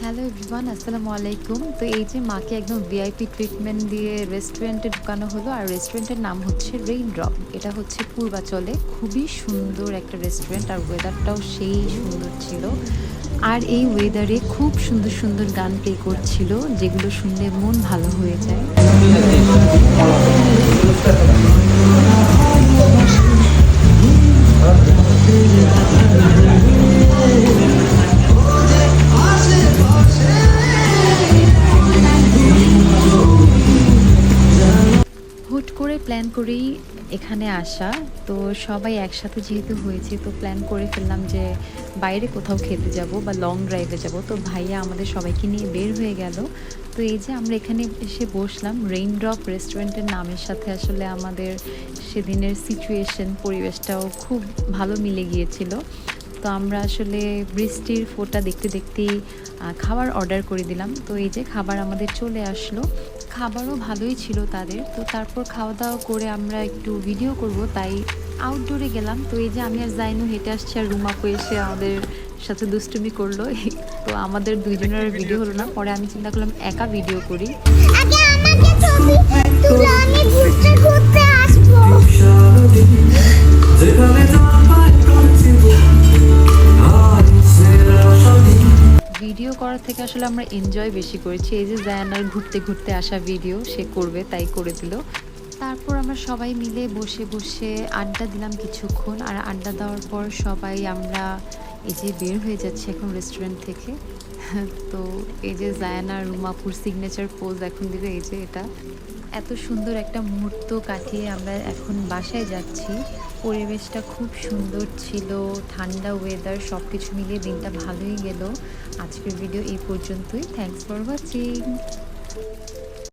Hello everyone, আসসালামু আলাইকুম। তো এই যে মাকে একদম ভিআইপি ট্রিটমেন্ট দিয়ে রেস্টুরেন্টে ঢুকানো হলো, আর রেস্টুরেন্টের নাম হচ্ছে রেইনড্রপ। এটা হচ্ছে পূর্বাচলে, খুবই সুন্দর একটা রেস্টুরেন্ট, আর ওয়েদারটাও সেই সুন্দর ছিল। আর এই ওয়েদারে খুব সুন্দর সুন্দর গান প্লে করছিল, যেগুলো শুনলে মন ভালো হয়ে যায়। হুট করে প্ল্যান করেই এখানে আসা। তো সবাই একসাথে যেহেতু হয়েছে, তো প্ল্যান করে ফেললাম যে বাইরে কোথাও খেতে যাব বা লং ড্রাইভে যাব। তো ভাইয়া আমাদের সবাইকে নিয়ে বের হয়ে গেল। তো এই যে আমরা এখানে এসে বসলাম। রেইনড্রপ রেস্টুরেন্টের নামের সাথে আসলে আমাদের সেদিনের সিচুয়েশন, পরিবেশটাও খুব ভালো মিলে গিয়েছিল। তো আমরা আসলে বৃষ্টির ফোঁটা দেখতে দেখতেই খাবার অর্ডার করে দিলাম। তো এই যে খাবার আমাদের চলে আসলো। খাবারও ভালোই ছিল তাদের। তো তারপর খাওয়া দাওয়া করে আমরা একটু ভিডিও করব, তাই আউটডোরে গেলাম। তো এই যে আমি আর জাইনু হেঁটে আসছি, আর রুমাপু এসে আমাদের সাথে দুষ্টুমি করলো। তো আমাদের দুইজনের ভিডিও হলো না, পরে আমি চিন্তা করলাম একা ভিডিও করি। আগে আমাকে ছবি তুলে আমি ঘুরতে ঘুরতে আসবো। ভিডিও করার থেকে আসলে আমরা এনজয় বেশি করেছি। এই যে জায়ানার ঘুরতে ঘুরতে আসা ভিডিও সে করবে, তাই করে দিল। তারপর আমরা সবাই মিলে বসে বসে আড্ডা দিলাম কিছুক্ষণ, আর আড্ডা দেওয়ার পর সবাই আমরা এই যে বের হয়ে যাচ্ছি এখন রেস্টুরেন্ট থেকে। তো এই যে জায়ানা রুমাপুর সিগনেচার পোজ এখন দিবে, এই যে এটা। এত সুন্দর একটা মুহূর্ত কাটিয়ে আমরা এখন বাসায় যাচ্ছি। পরিবেশটা খুব সুন্দর ছিল, ঠান্ডা ওয়েদার, সব কিছু মিলিয়ে দিনটা ভালোই গেল। আজকের ভিডিও এই পর্যন্তই। Thanks for watching.